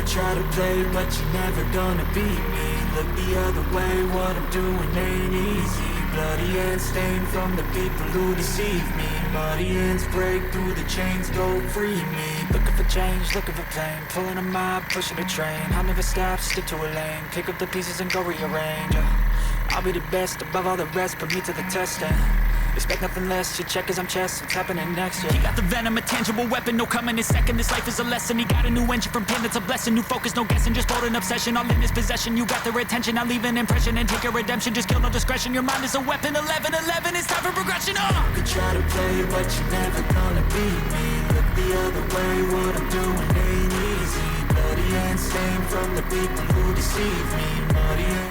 could try to play, but you're never gonna beat me. Look the other way, what I'm doing ain't easy. Bloody hands stained from the people who deceive me. Muddy hands break through the chains, go free me. Looking for change, looking for pain, pulling a mob, pushing a train. I'll never stop, stick to a lane, pick up the pieces and go rearrange. I'll be the best above all the rest, put me to the test and expect nothing less, your check is I'm chess, what's happening next, yeah. He got the venom, a tangible weapon, no coming in second. This life is a lesson, he got a new engine from pain, that's a blessing. New focus, no guessing, just bold and obsession. All in his possession, you got their attention. I'll leave an impression and take your redemption. Just kill, no discretion, your mind is a weapon. 11-11, it's time for progression, You could try to play, but you're never gonna beat me. Look the other way, what I'm doing ain't easy. Bloody hands stained from the people who deceive me. Muddy hands